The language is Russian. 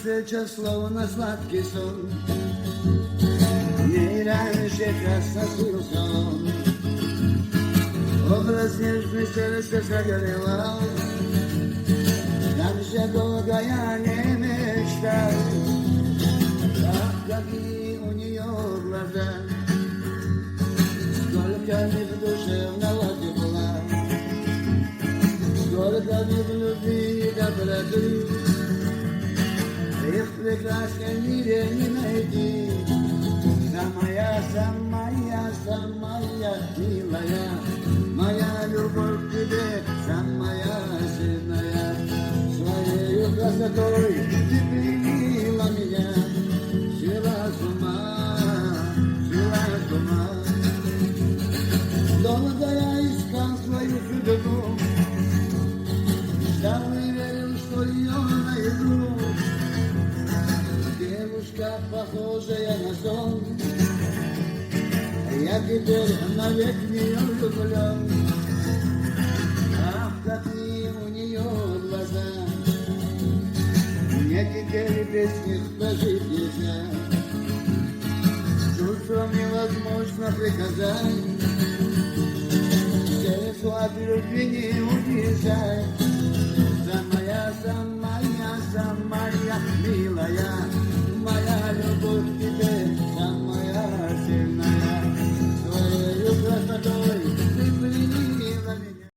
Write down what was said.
встреча словно сладкий сон. Не раньше красно снился он. Образ нежный сердце согревал. Так же долго я не мечтал. Ах, какие у нее глаза, сколько в них душевного тепла, сколько в них любви и доброты. Их в прекрасном мире не найти. Самая, самая, самая милая, моя любовь к тебе самая сильная. Своею красотой ты пленила меня, свела с ума, свела с ума. Долго я искал свою судьбу, ждал и верил, что ее найду. Девушка, похожая на сон, я теперь навек в нее влюблен. Ах, какие у нее глаза, мне теперь без них прожить нельзя. Чувством невозможно приказать, сердцу от любви не убежать.